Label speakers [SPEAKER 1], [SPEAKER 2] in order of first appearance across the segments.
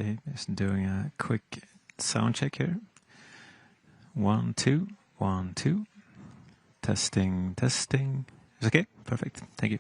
[SPEAKER 1] Okay, just doing a quick sound check here. 1, 2, 1, 2. Testing, testing. It's okay? Perfect. Thank you.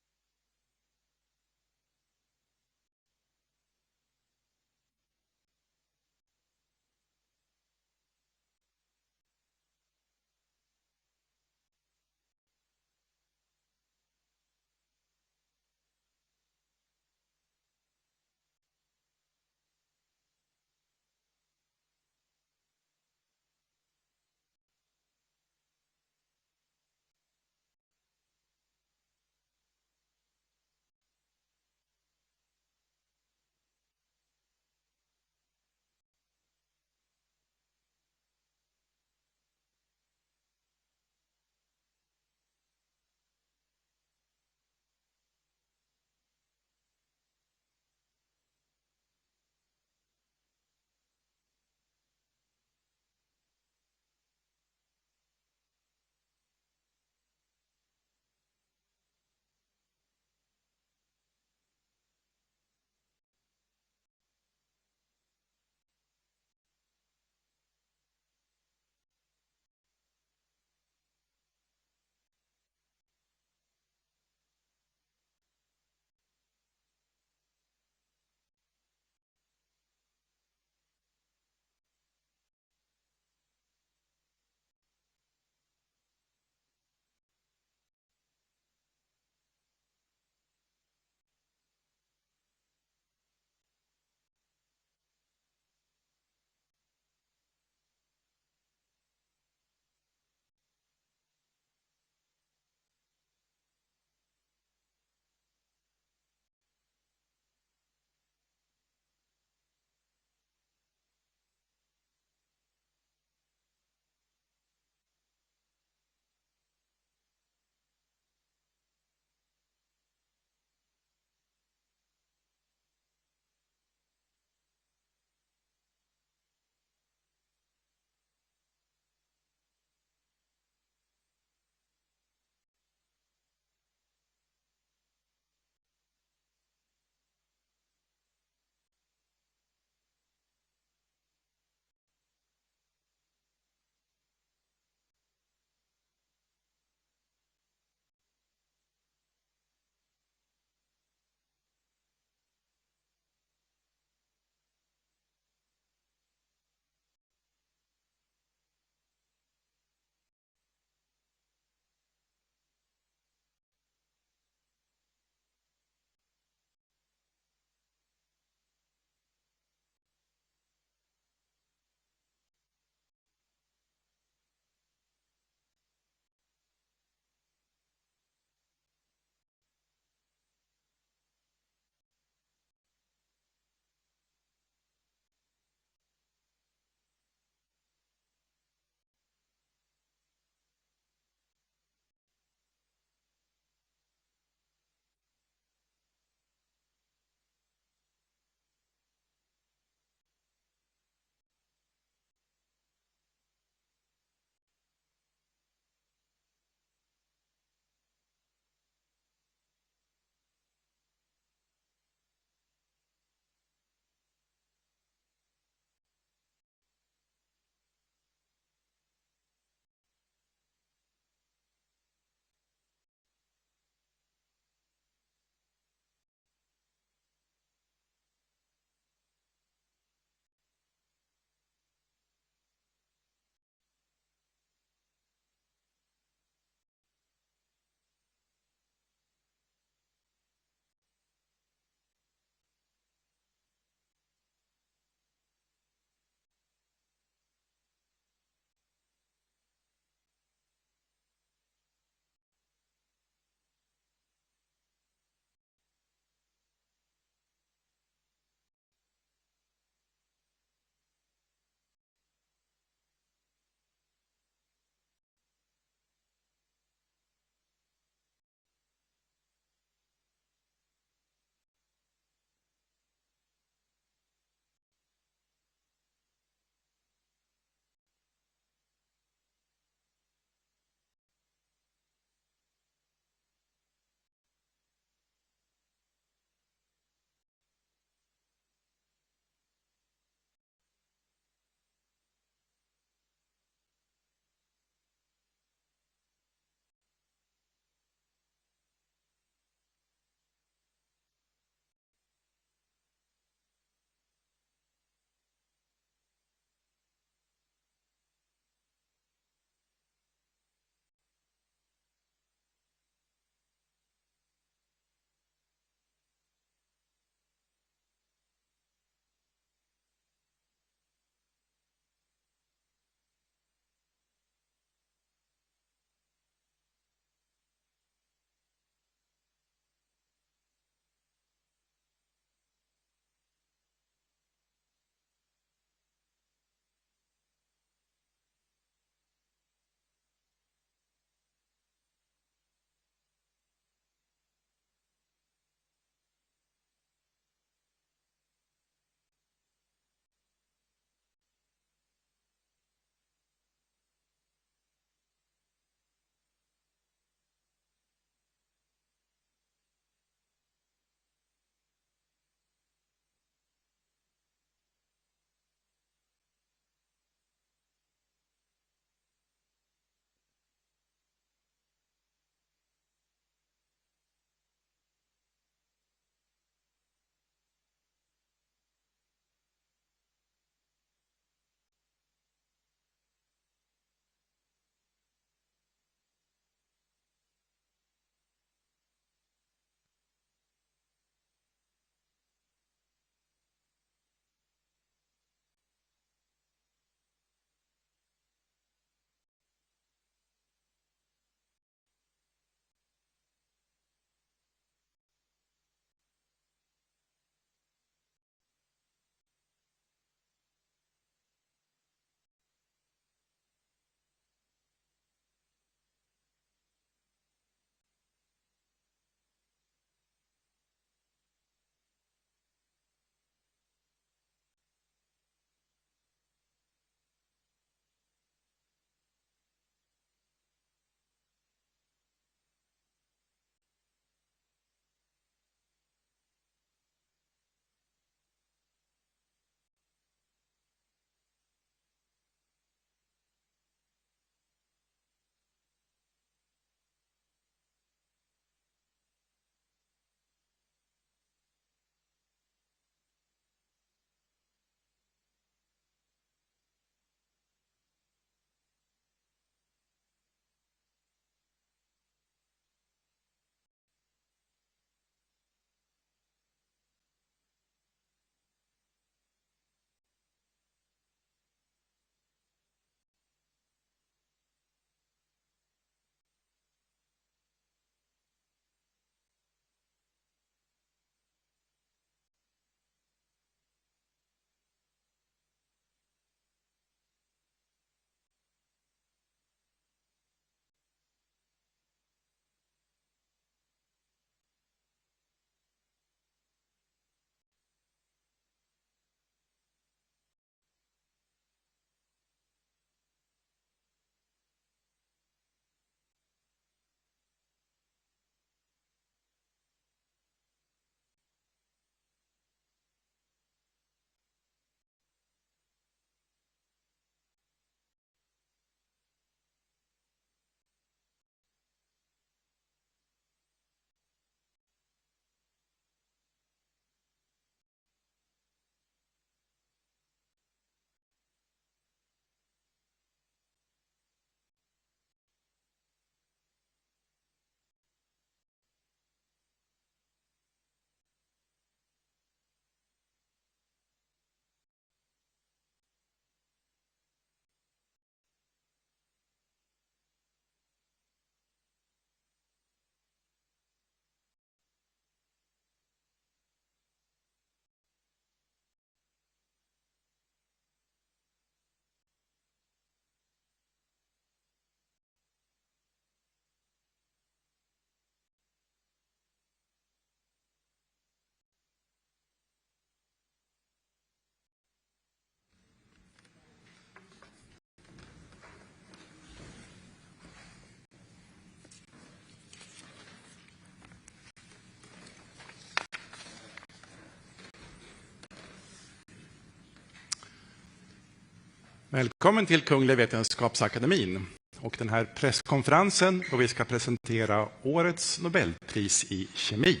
[SPEAKER 2] Välkommen till Kungliga Vetenskapsakademin och den här presskonferensen då vi ska presentera årets Nobelpris i kemi.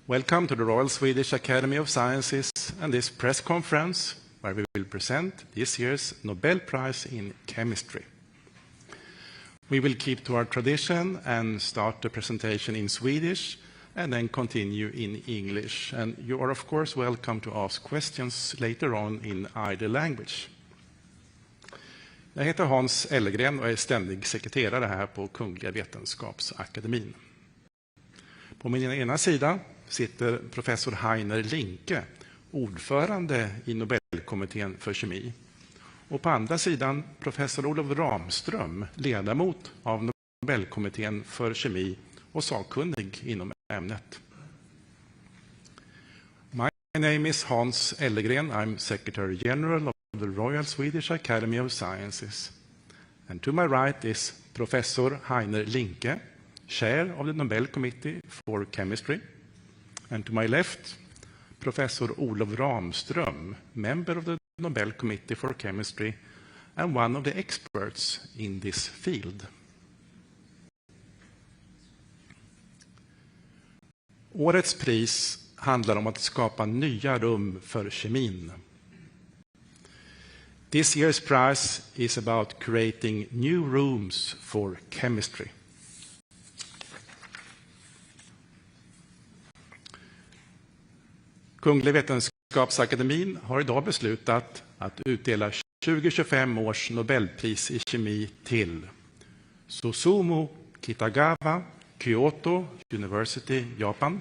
[SPEAKER 2] Welcome to the Royal Swedish Academy of Sciences and this press conference where we will present this year's Nobel Prize in Chemistry. We will keep to our tradition and start the presentation in Swedish and then continue in English. And you are of course welcome to ask questions later on in either language. Jag heter Hans Ellegren och är ständig sekreterare här på Kungliga Vetenskapsakademin. På min ena sida sitter professor Heiner Linke, ordförande i Nobelkommittén för kemi. Och på andra sidan professor Olof Ramström, ledamot av Nobelkommittén för kemi och sakkunnig inom ämnet. My name is Hans Ellegren. I'm Secretary General of the Royal Swedish Academy of Sciences. And to my right is Professor Heiner Linke, Chair of the Nobel Committee for Chemistry. And to my left, Professor Olof Ramström, member of the Nobel Committee for Chemistry and one of the experts in this field. Årets pris handlar om att skapa nya rum för kemin. This year's prize is about creating new rooms for chemistry. Kungliga Vetenskapsakademin har idag beslutat att utdela 2025 års Nobelpris i kemi till Susumu Kitagawa, Kyoto University, Japan.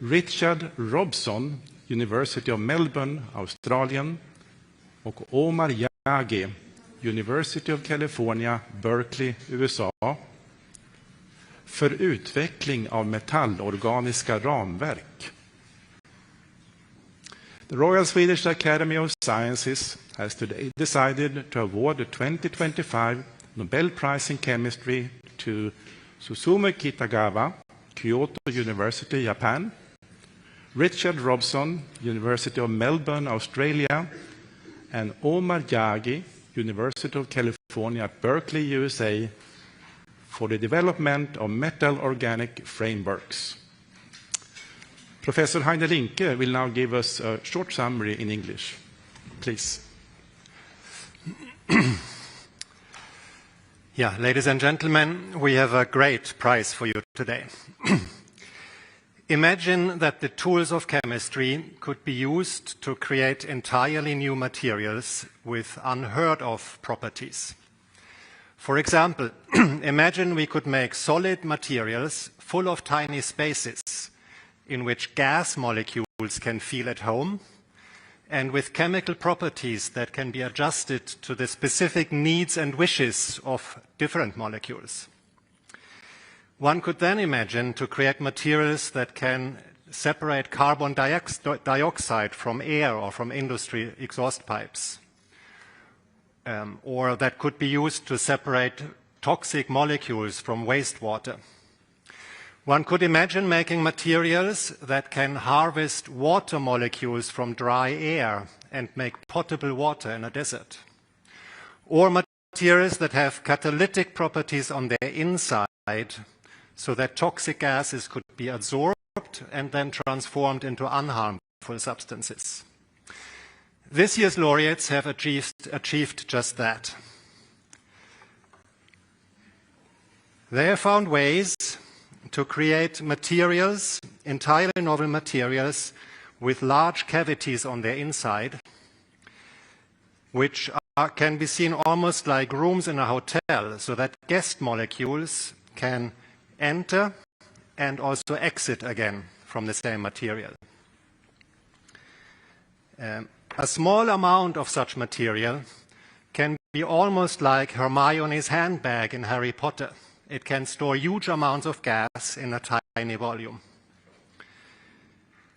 [SPEAKER 2] Richard Robson, University of Melbourne, Australien. Och Omar Yagi, University of California, Berkeley, USA. För utveckling av metallorganiska ramverk. The Royal Swedish Academy of Sciences has today decided to award the 2025 Nobel Prize in Chemistry to Susumu Kitagawa, Kyoto University, Japan, Richard Robson, University of Melbourne, Australia, and Omar Yagi, University of California, Berkeley, USA, for the development of metal organic frameworks. Professor Heiner Linke will now give us a short summary in English. Please.
[SPEAKER 3] Yeah, ladies and gentlemen, we have a great prize for you today. Imagine that the tools of chemistry could be used to create entirely new materials with unheard of properties. For example, imagine we could make solid materials full of tiny spaces in which gas molecules can feel at home, and with chemical properties that can be adjusted to the specific needs and wishes of different molecules. One could then imagine to create materials that can separate carbon dioxide from air or from industry exhaust pipes, or that could be used to separate toxic molecules from wastewater. One could imagine making materials that can harvest water molecules from dry air and make potable water in a desert. Or materials that have catalytic properties on their inside so that toxic gases could be absorbed and then transformed into unharmful substances. This year's laureates have achieved just that. They have found ways to create materials, entirely novel materials, with large cavities on their inside, which can be seen almost like rooms in a hotel, so that guest molecules can enter and also exit again from the same material. A small amount of such material can be almost like Hermione's handbag in Harry Potter. It can store huge amounts of gas in a tiny volume.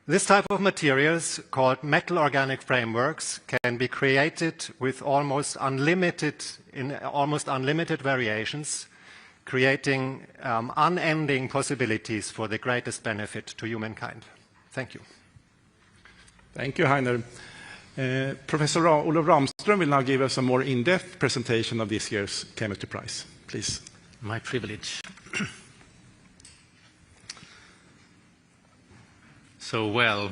[SPEAKER 3] This type of materials, called metal organic frameworks, can be created with almost unlimited variations, creating unending possibilities for the greatest benefit to humankind. Thank you.
[SPEAKER 2] Thank you, Heiner. Professor Olof Ramström will now give us a more in-depth presentation of this year's Chemistry Prize. Please.
[SPEAKER 4] My privilege. So, well,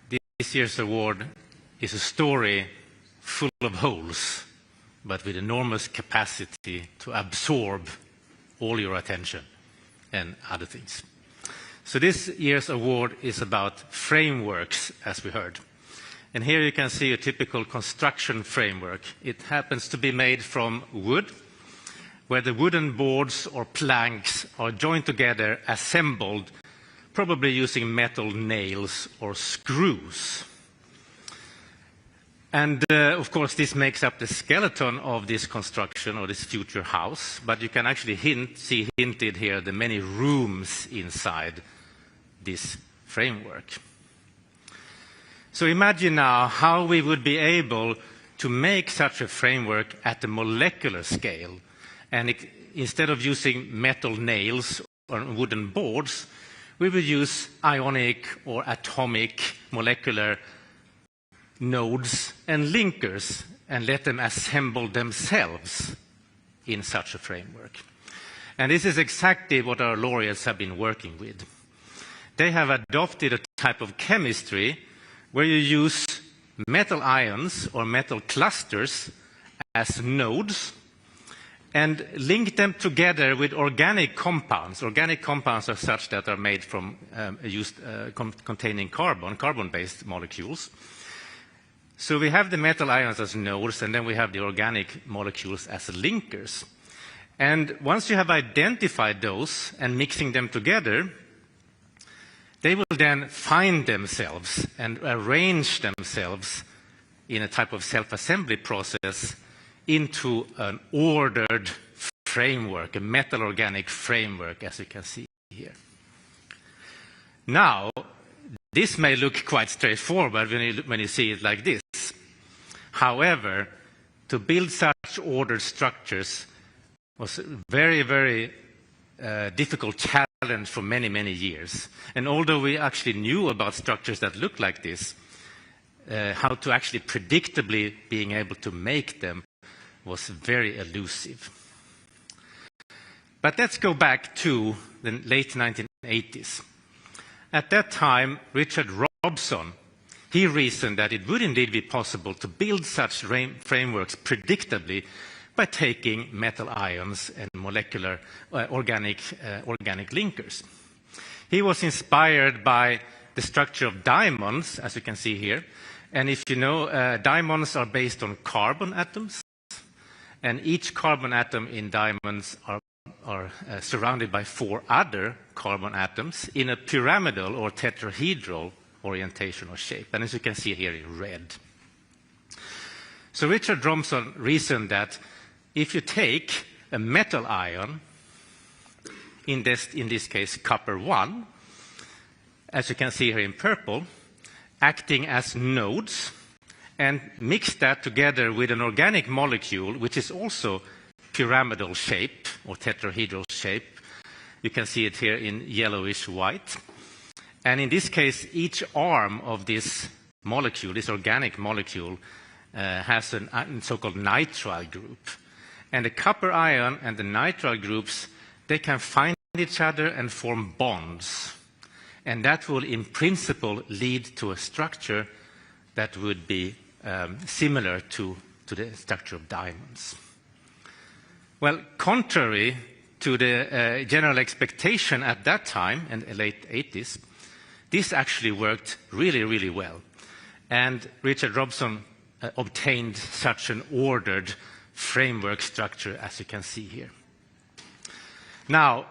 [SPEAKER 4] this year's award is a story full of holes, but with enormous capacity to absorb all your attention and other things. So this year's award is about frameworks, as we heard. And here you can see a typical construction framework. It happens to be made from wood, where the wooden boards or planks are joined together, assembled, probably using metal nails or screws. And of course, this makes up the skeleton of this construction or this future house, but you can actually see hinted here the many rooms inside this framework. So imagine now how we would be able to make such a framework at the molecular scale. And instead of using metal nails or wooden boards, we would use ionic or atomic molecular nodes and linkers and let them assemble themselves in such a framework. And this is exactly what our laureates have been working with. They have adopted a type of chemistry where you use metal ions or metal clusters as nodes and link them together with organic compounds. Organic compounds are such that are made from containing carbon-based molecules. So we have the metal ions as nodes, and then we have the organic molecules as linkers. And once you have identified those and mixing them together, they will then find themselves and arrange themselves in a type of self-assembly process into an ordered framework, a metal-organic framework, as you can see here. Now, this may look quite straightforward when you see it like this. However, to build such ordered structures was a very, very difficult challenge for many, many years. And although we actually knew about structures that look like this, how to actually predictably being able to make them was very elusive. But let's go back to the late 1980s. At that time, Richard Robson, he reasoned that it would indeed be possible to build such frameworks predictably by taking metal ions and molecular organic linkers. He was inspired by the structure of diamonds, as you can see here. And if you know, diamonds are based on carbon atoms. And each carbon atom in diamonds are surrounded by 4 other carbon atoms in a pyramidal or tetrahedral orientation or shape. And as you can see here in red. So Richard Robson reasoned that if you take a metal ion, in this case copper 1, as you can see here in purple, acting as nodes, and mix that together with an organic molecule, which is also pyramidal shape or tetrahedral shape. You can see it here in yellowish white. And in this case, each arm of this molecule, this organic molecule, has a so-called nitrile group. And the copper ion and the nitrile groups, they can find each other and form bonds. And that will, in principle, lead to a structure that would be similar to the structure of diamonds. Well, contrary to the general expectation at that time, in the late 80s, this actually worked really, really well. And Richard Robson obtained such an ordered framework structure, as you can see here. Now,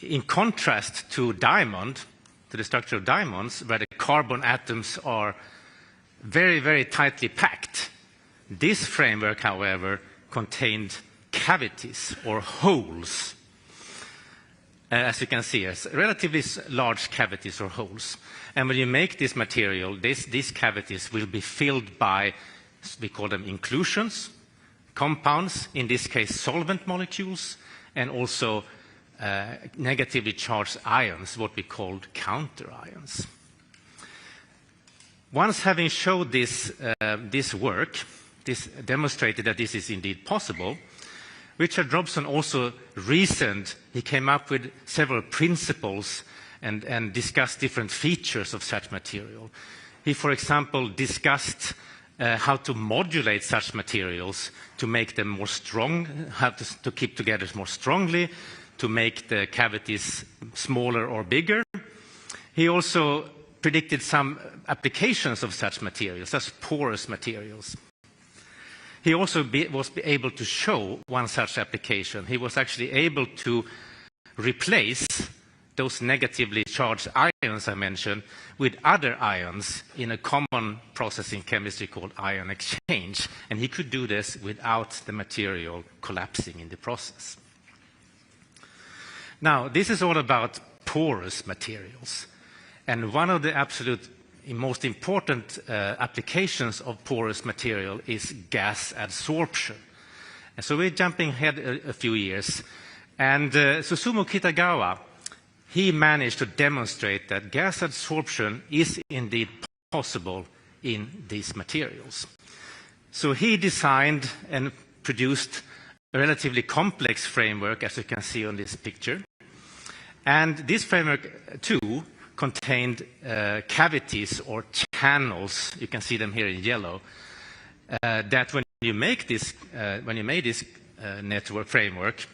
[SPEAKER 4] in contrast to diamond, to the structure of diamonds, where the carbon atoms are very, very tightly packed, this framework, however, contained cavities or holes. As you can see, it's relatively large cavities or holes. And when you make this material, these cavities will be filled by, we call them inclusions, compounds, in this case solvent molecules, and also negatively charged ions, what we called counter ions. Once having showed this, this work, this demonstrated that this is indeed possible, Richard Robson also reasoned, he came up with several principles and discussed different features of such material. He, for example, discussed how to modulate such materials to make them more strong, how to keep together more strongly, to make the cavities smaller or bigger. He also predicted some applications of such materials, such porous materials. He also was able to show one such application. He was actually able to replace those negatively charged ions I mentioned with other ions in a common process in chemistry called ion exchange. And he could do this without the material collapsing in the process. Now, this is all about porous materials. And one of the absolute most important applications of porous material is gas adsorption. And so we're jumping ahead a few years. And Susumu Kitagawa, he managed to demonstrate that gas adsorption is indeed possible in these materials. So he designed and produced a relatively complex framework, as you can see on this picture. And this framework, too, contained cavities or channels, you can see them here in yellow, that when you make this, network framework,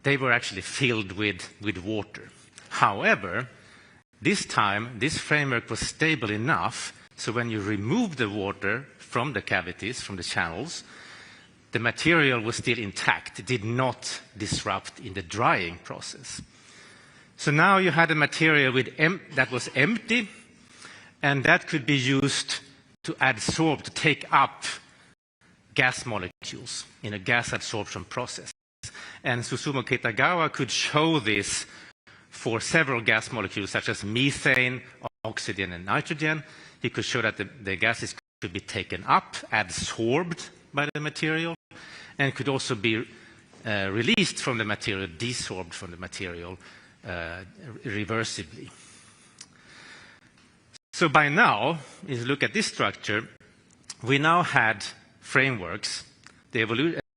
[SPEAKER 4] they were actually filled with water. However, this time, this framework was stable enough, so when you remove the water from the cavities, from the channels, the material was still intact. It did not disrupt in the drying process. So now you had a material that was empty, and that could be used to adsorb, to take up gas molecules in a gas adsorption process. And Susumu Kitagawa could show this for several gas molecules, such as methane, oxygen, and nitrogen. He could show that the gases could be taken up, adsorbed by the material, and could also be released from the material, desorbed from the material, reversibly. So by now, if you look at this structure, we now had frameworks. The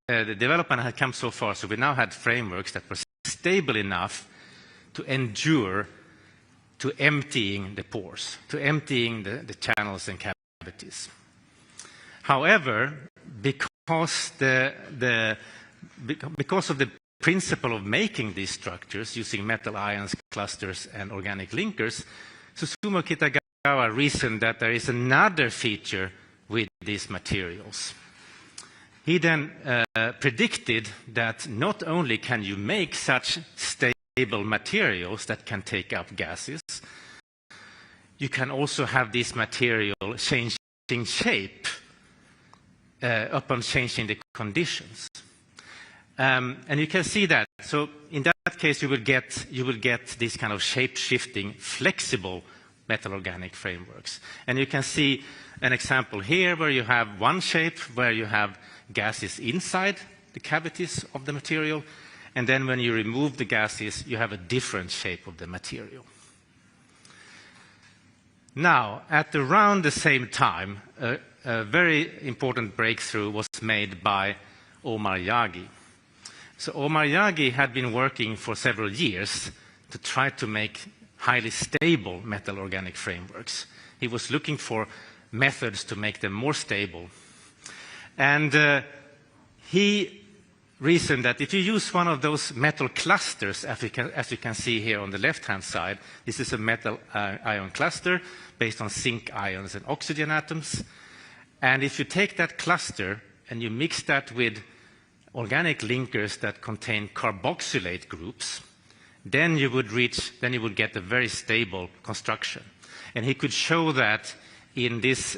[SPEAKER 4] development had come so far, so we now had frameworks that were stable enough to endure to emptying the pores, to emptying the channels and cavities. However, because of the principle of making these structures using metal ions, clusters, and organic linkers, Susumu Kitagawa reasoned that there is another feature with these materials. He then predicted that not only can you make such stable materials that can take up gases, you can also have this material changing shape upon changing the conditions. And you can see that. So in that case, you will get this kind of shape-shifting, flexible metal-organic frameworks. And you can see an example here where you have one shape where you have gases inside the cavities of the material, and then when you remove the gases, you have a different shape of the material. Now, at around the same time, a very important breakthrough was made by Omar Yagi. So Omar Yagi had been working for several years to try to make highly stable metal-organic frameworks. He was looking for methods to make them more stable. And he reasoned that if you use one of those metal clusters, as you can see here on the left-hand side, this is a metal ion cluster based on zinc ions and oxygen atoms. And if you take that cluster and you mix that with organic linkers that contain carboxylate groups, then you would get a very stable construction. And he could show that in this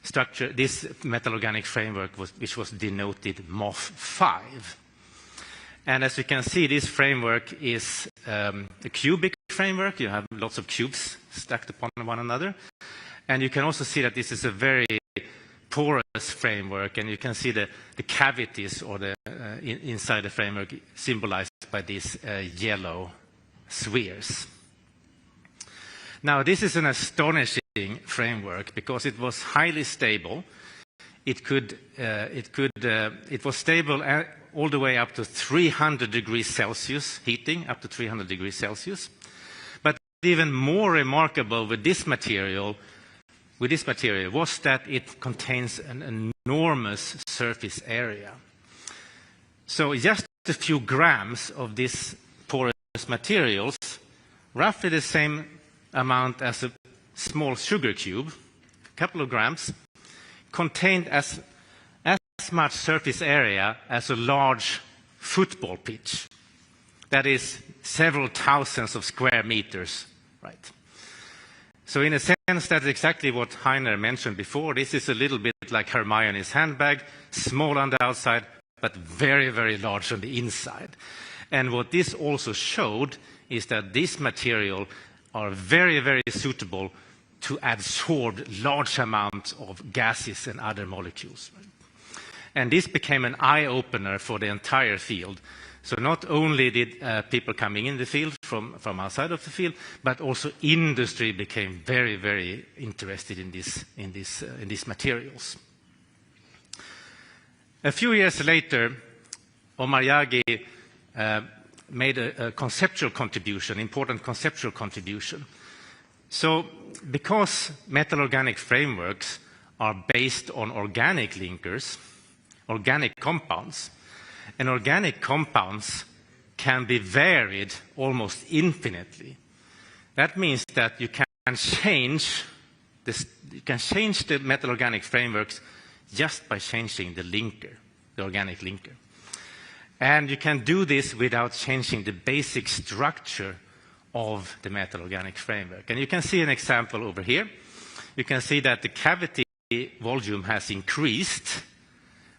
[SPEAKER 4] structure, this metal-organic framework, which was denoted MOF5. And as you can see, this framework is a cubic framework. You have lots of cubes stacked upon one another. And you can also see that this is a very porous framework, and you can see the cavities or the inside the framework symbolized by these yellow spheres. Now, this is an astonishing framework because it was highly stable. It was stable all the way up to 300 degrees Celsius, heating up to 300 degrees Celsius. But even more remarkable with this material was that it contains an enormous surface area. So just a few grams of this porous materials, roughly the same amount as a small sugar cube, a couple of grams, contained as much surface area as a large football pitch. That is several thousands of square meters, right? So in a sense, that's exactly what Heiner mentioned before. This is a little bit like Hermione's handbag, small on the outside, but very, very large on the inside. And what this also showed is that this material are very, very suitable to absorb large amounts of gases and other molecules. And this became an eye-opener for the entire field. So not only did people coming in the field from outside of the field, but also industry became very, very interested in these materials. A few years later, Omar Yaghi made a conceptual contribution, important conceptual contribution. So because metal-organic frameworks are based on organic linkers, organic compounds, and organic compounds can be varied almost infinitely. That means that you can change the metal-organic frameworks just by changing the linker, the organic linker. And you can do this without changing the basic structure of the metal-organic framework. And you can see an example over here. You can see that the cavity volume has increased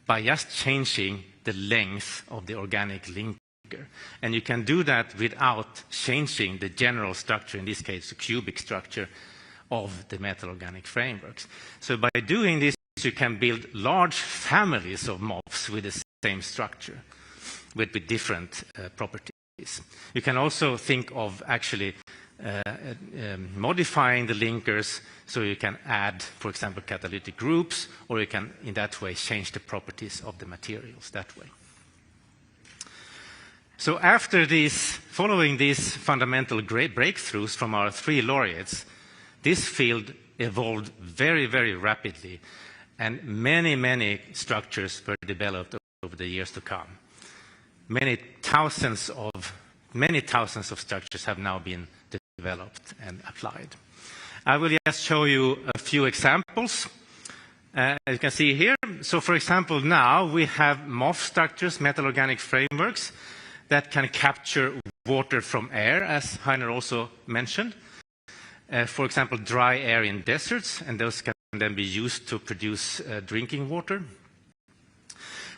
[SPEAKER 4] by just changing the length of the organic linker. And you can do that without changing the general structure, in this case the cubic structure, of the metal-organic frameworks. So by doing this, you can build large families of MOFs with the same structure, with different properties. You can also think of actually modifying the linkers so you can add, for example, catalytic groups, or you can, in that way, change the properties of the materials that way. So after this, following these fundamental great breakthroughs from our three laureates, this field evolved very, very rapidly, and many, many structures were developed over the years to come. Many thousands of structures have now been developed and applied. I will just show you a few examples. As you can see here, so for example, now we have MOF structures, metal-organic frameworks, that can capture water from air, as Heiner also mentioned. For example, dry air in deserts, and those can then be used to produce drinking water.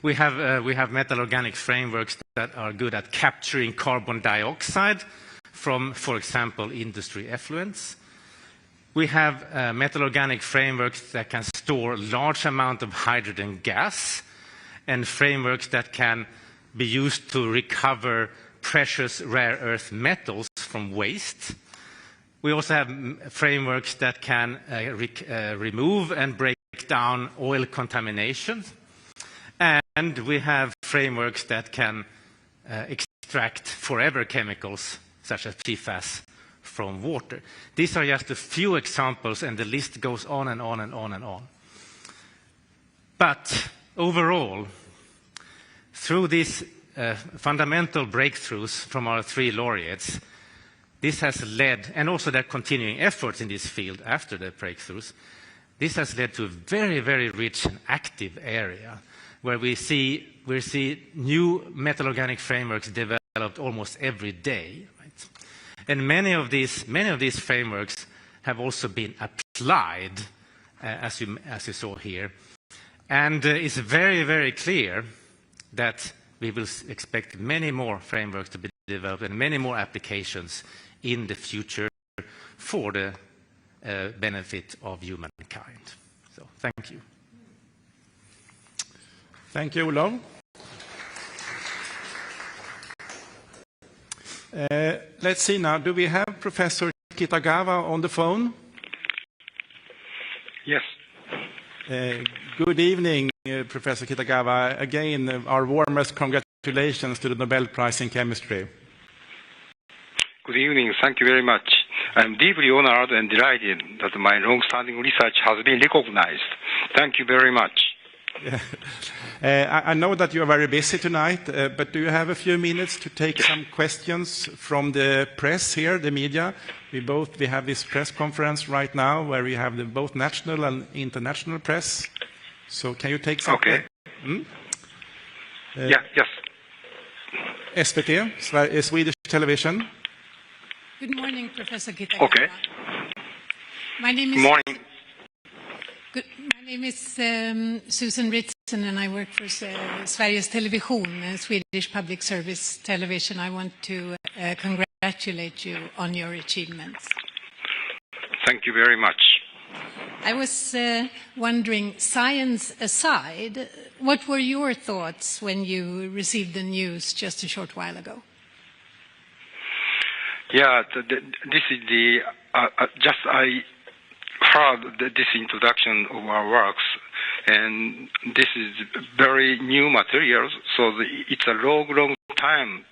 [SPEAKER 4] We have metal-organic frameworks that are good at capturing carbon dioxide from, for example, industry effluents. We have metal-organic frameworks that can store large amount of hydrogen gas, and frameworks that can be used to recover precious rare earth metals from waste. We also have frameworks that can remove and break down oil contamination. And we have frameworks that can extract forever chemicals, such as PFAS, from water. These are just a few examples, and the list goes on and on and on and on. But overall, through these fundamental breakthroughs from our three laureates, this has led, and also their continuing efforts in this field after the breakthroughs, this has led to a very, very rich and active area where we see new metal-organic frameworks developed almost every day. Right? And many of these frameworks have also been applied, as you saw here. And it's very, very clear that we will expect many more frameworks to be developed and many more applications in the future for the benefit of humankind. So, thank you.
[SPEAKER 2] Thank you, Olof. Let's see now, do we have Professor Kitagawa on the phone?
[SPEAKER 5] Yes.
[SPEAKER 2] Good evening, Professor Kitagawa. Again, our warmest congratulations to the Nobel Prize in Chemistry.
[SPEAKER 5] Good evening. Thank you very much. I'm deeply honored and delighted that my long-standing research has been recognized. Thank you very much.
[SPEAKER 2] I know that you are very busy tonight, but do you have a few minutes to take some questions from the press here, the media? We have this press conference right now where we have both national and international press. So can you take some?
[SPEAKER 5] Okay. Yes.
[SPEAKER 2] SVT, Swedish television.
[SPEAKER 6] Good morning, Professor Kitagawa.
[SPEAKER 5] Okay.
[SPEAKER 6] Good
[SPEAKER 5] morning.
[SPEAKER 6] My name is Susan Ritson, and I work for Sveriges Television, Swedish public service television. I want to congratulate you on your achievements.
[SPEAKER 5] Thank you very much.
[SPEAKER 6] I was wondering, science aside, what were your thoughts when you received the news just a short while ago?
[SPEAKER 5] Yeah, this is the I heard this introduction of our works, and this is very new materials, so it's a long time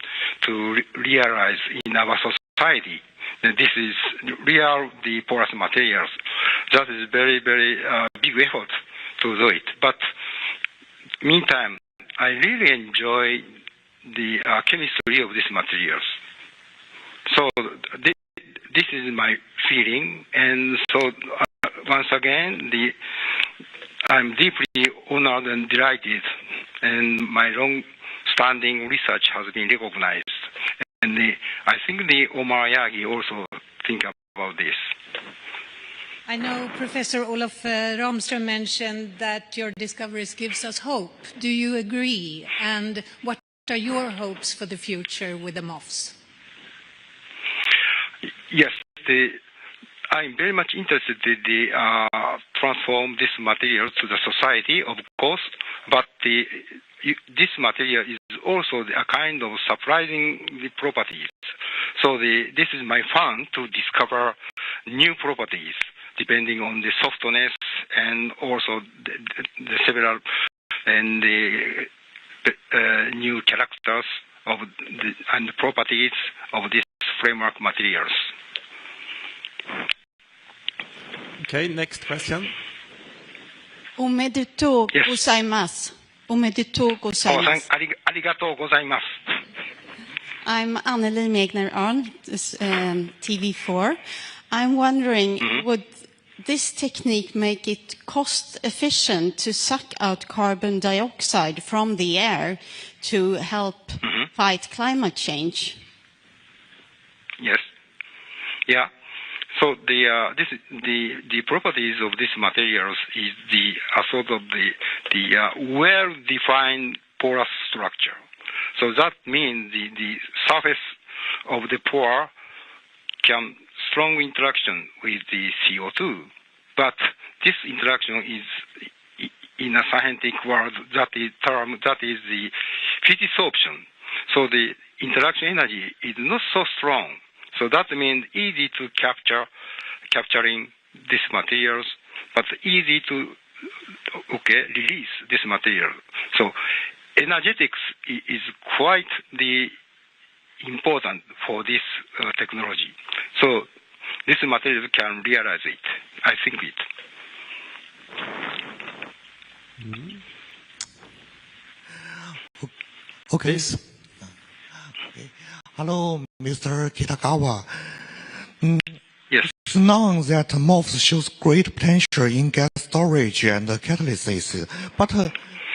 [SPEAKER 5] to realize in our society that this is real, the porous materials. That is very big effort to do it. But meantime, I really enjoy the chemistry of these materials. So this is my feeling, and so once again, I'm deeply honored and delighted, and my long-standing research has been recognized. And I think the Omar Yagi also think about this.
[SPEAKER 6] I know Professor Olof Ramström mentioned that your discoveries gives us hope. Do you agree? And what are your hopes for the future with the MOFs?
[SPEAKER 5] Yes, I'm very much interested in transform this material to the society, of course, but this material is also a kind of surprising properties. So this is my fun to discover new properties depending on the softness and also the several and the new characters of and the properties of these framework materials.
[SPEAKER 2] Okay, next question.
[SPEAKER 7] Omedetou gozaimasu. Omedetou gozaimasu.
[SPEAKER 5] Arigatou gozaimasu.
[SPEAKER 7] I'm Anneli Megner-Arn, TV4. I'm wondering, would this technique make it cost efficient to suck out carbon dioxide from the air to help fight climate change?
[SPEAKER 5] Yes. Yeah. So the properties of these materials is the sort of the well-defined porous structure. So that means the surface of the pore can strong interaction with the CO2, but this interaction is in a scientific word that is the physisorption. So the interaction energy is not so strong. So that means easy to capturing these materials, but easy to release this material. So energetics is quite the important for this technology. So this material can realize it. I think it.
[SPEAKER 8] Okay. Hello, Mr. Kitagawa.
[SPEAKER 5] Yes.
[SPEAKER 8] It's known that MOFs shows great potential in gas storage and catalysis, but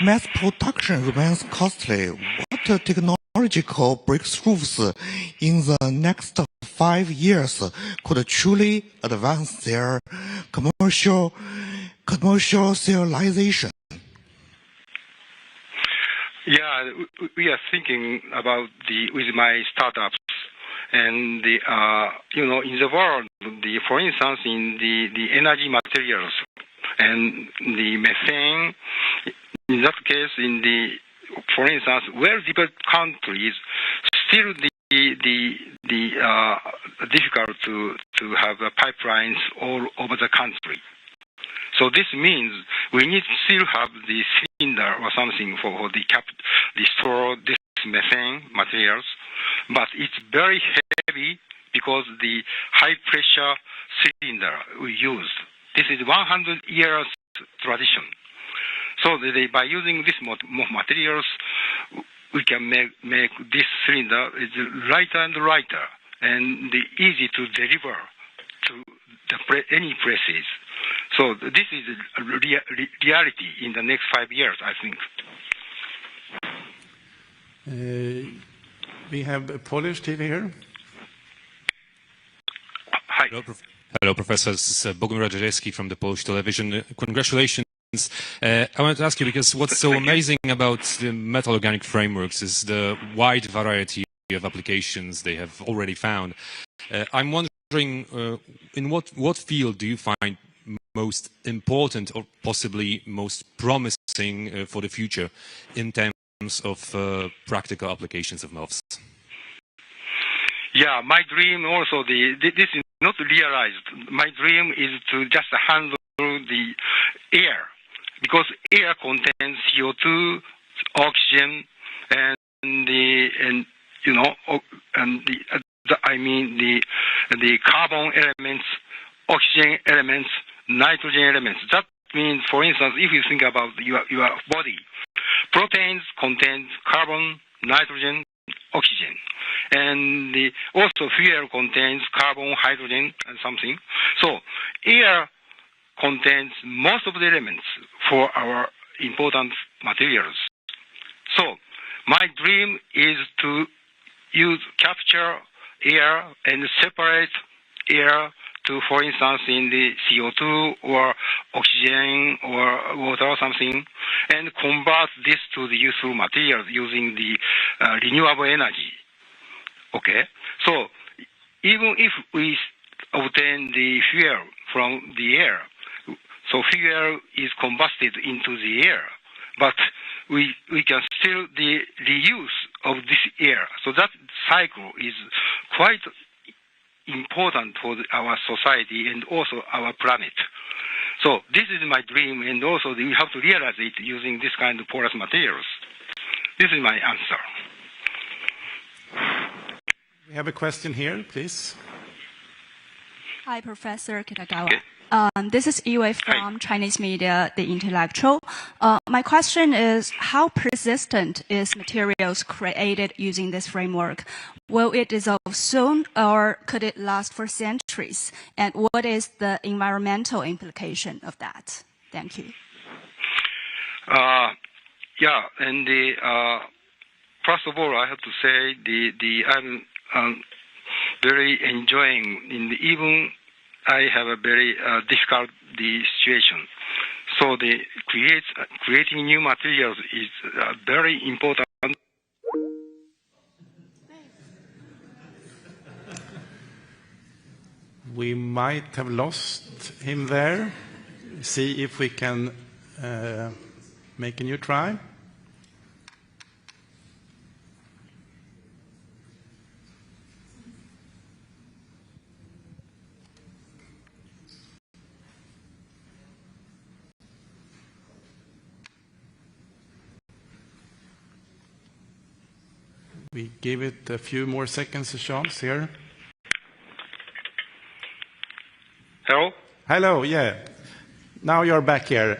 [SPEAKER 8] mass production remains costly. What technological breakthroughs in the next 5 years could truly advance their commercialization?
[SPEAKER 5] Yeah, we are thinking about with my startups, and in the world, for instance, in the energy materials and the methane. In that case, for instance, well-developed countries, still the difficult to have pipelines all over the country. So this means we need to still have the cylinder or something for the store this methane materials, but it's very heavy because the high pressure cylinder we use. This is 100 years tradition. So by using these materials, we can make this cylinder is lighter and lighter and easy to deliver to any places. So this is a reality in the next 5 years, I think.
[SPEAKER 2] We have a Polish TV here.
[SPEAKER 5] Hi.
[SPEAKER 9] Hello, Professor. This is Bogun Radziejewski from the Polish television. Congratulations. I wanted to ask you, because what's so amazing about the metal organic frameworks is the wide variety of applications they have already found. I'm wondering, in what field do you find most important or possibly most promising for the future in terms of practical applications of MOFs?
[SPEAKER 5] Yeah, my dream also, this is not realized. My dream is to just handle the air, because air contains CO2, oxygen, and the carbon elements, oxygen elements, nitrogen elements. That means, for instance, if you think about your body, proteins contain carbon, nitrogen, oxygen, and also fuel contains carbon, hydrogen, and something. So air contains most of the elements for our important materials. So my dream is to capture air and separate air to, for instance, in the CO2 or oxygen or water or something, and convert this to the useful materials using the renewable energy. Okay, so even if we obtain the fuel from the air, so fuel is combusted into the air, but we can still the reuse of this air. So that cycle is quite important for our society and also our planet. So this is my dream, and also we have to realize it using this kind of porous materials. This is my answer.
[SPEAKER 2] We have a question here, please.
[SPEAKER 10] Hi, Professor Kitagawa.
[SPEAKER 5] Okay.
[SPEAKER 10] This is Yue from Chinese Media, The Intellectual. My question is, how persistent is materials created using this framework? Will it dissolve soon, or could it last for centuries? And what is the environmental implication of that? Thank you.
[SPEAKER 5] Yeah, and first of all, I have to say I'm very enjoying even I have a very difficult situation. So creating new materials is very important.
[SPEAKER 2] We might have lost him there. See if we can make a new try. We give it a few more seconds a chance here.
[SPEAKER 5] Hello?
[SPEAKER 2] Hello, yeah. Now you're back here.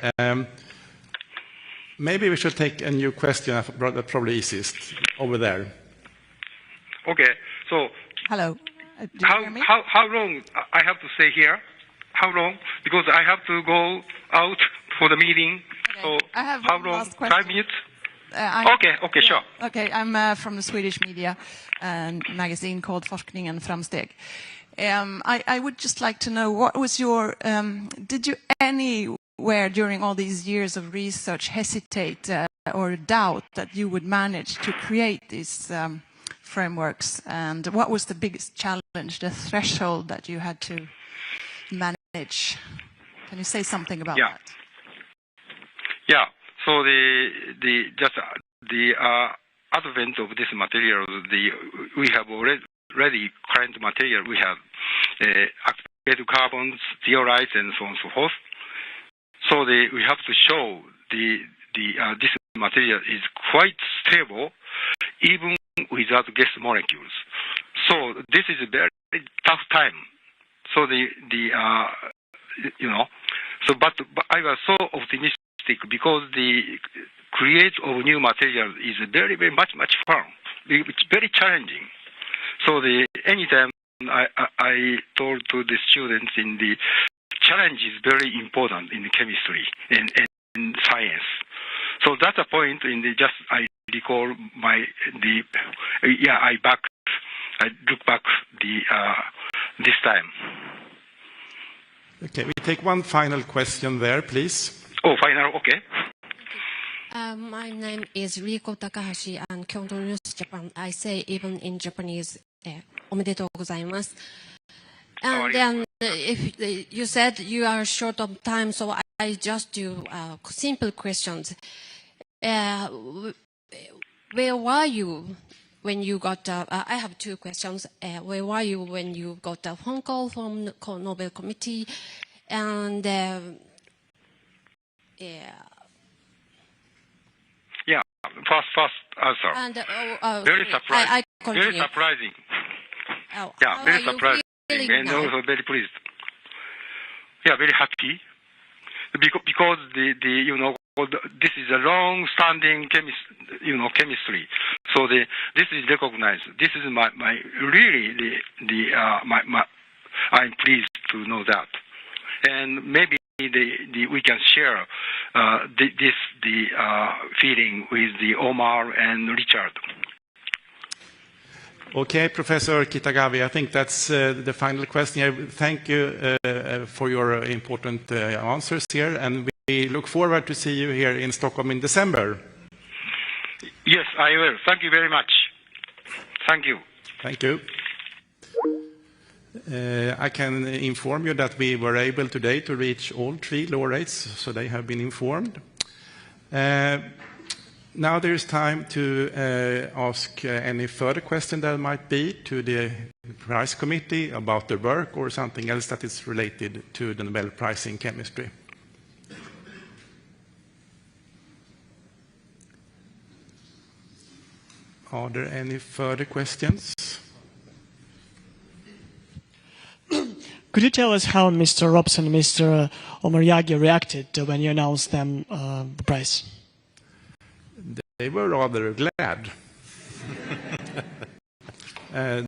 [SPEAKER 2] Maybe we should take a new question. That's probably easiest over there.
[SPEAKER 5] Okay, so
[SPEAKER 11] Hello. Do you hear me?
[SPEAKER 5] how long I have to stay here? How long? Because I have to go out for the meeting.
[SPEAKER 11] Okay.
[SPEAKER 5] So
[SPEAKER 11] I have
[SPEAKER 5] how
[SPEAKER 11] one
[SPEAKER 5] long?
[SPEAKER 11] last question.
[SPEAKER 5] 5 minutes? Okay,
[SPEAKER 11] yeah.
[SPEAKER 5] sure.
[SPEAKER 11] Okay, I'm from the Swedish media magazine called Forskningen Framsteg. I would just like to know, what was your, did you anywhere during all these years of research hesitate or doubt that you would manage to create these frameworks? And what was the biggest challenge, the threshold that you had to manage? Can you say something about that?
[SPEAKER 5] Yeah. So the advent of this material, we have already already current material we have activated carbons, zeolites, and so on and so forth. So we have to show this material is quite stable even without gas molecules. So this is a very tough time. So but I was so optimistic because the create of new material is very, very much fun. It's very challenging. So anytime I told to the students in the challenge is very important in the chemistry and science. So that's a point in I recall I look back this time.
[SPEAKER 2] Okay, we take one final question there, please.
[SPEAKER 5] Oh, final, okay.
[SPEAKER 12] My name is Riko Takahashi and Kyoto News Japan. I say even in Japanese, omedetou gozaimasu. And then if you said you are short of time, so I just do simple questions. Where were you when you got, I have two questions. Where were you when you got a phone call from the Nobel Committee? And
[SPEAKER 5] First answer.
[SPEAKER 12] And,
[SPEAKER 5] very surprising. Very surprising. Very surprising. And also very pleased. Yeah, very happy. Because this is a long-standing chemistry. So this is recognized. This is my I'm pleased to know that. And maybe we can share the feeling with the Omar and Richard.
[SPEAKER 2] Okay, Professor Kitagawa, I think that's the final question. Thank you for your important answers here, and we look forward to see you here in Stockholm in December.
[SPEAKER 5] Yes, I will. Thank you very much. Thank you.
[SPEAKER 2] Thank you. I can inform you that we were able today to reach all 3 laureates, so they have been informed. Now there is time to ask any further question there might be to the prize committee about the work or something else that is related to the Nobel Prize in Chemistry. Are there any further questions?
[SPEAKER 13] Could you tell us how Mr. Robson and Mr. Omarjagi reacted when you announced them the prize?
[SPEAKER 2] They were rather glad.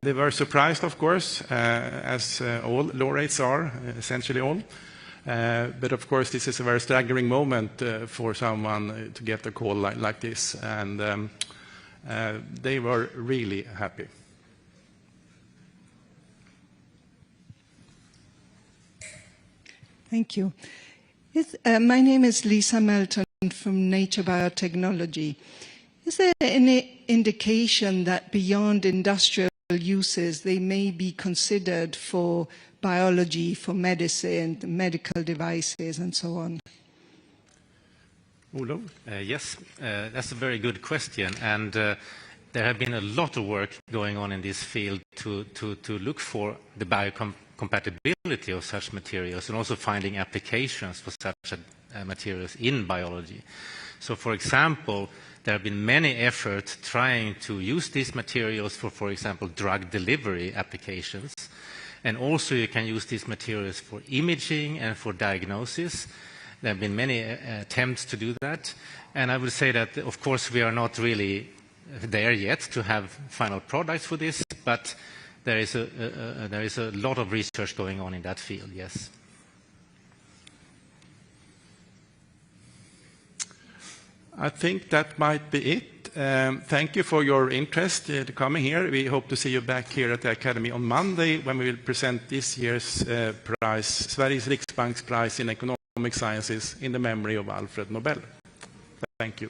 [SPEAKER 2] They were surprised, of course, as all laureates are, essentially all. But of course, this is a very staggering moment for someone to get a call like this. And they were really happy.
[SPEAKER 14] Thank you. My name is Lisa Melton from Nature Biotechnology. Is there any indication that beyond industrial uses they may be considered for biology, for medicine, medical devices, and so on?
[SPEAKER 2] Olof?
[SPEAKER 4] Yes, that's a very good question. And there have been a lot of work going on in this field to look for the biocompatibility of such materials and also finding applications for such materials in biology. So, for example, there have been many efforts trying to use these materials for example, drug delivery applications. And also you can use these materials for imaging and for diagnosis. There have been many attempts to do that. And I would say that, of course, we are not really there yet to have final products for this, but there is a lot of research going on in that field, yes.
[SPEAKER 2] I think that might be it. Thank you for your interest coming here. We hope to see you back here at the Academy on Monday when we will present this year's prize, Sveriges Riksbanks Prize in Economic Sciences in the memory of Alfred Nobel. Thank you.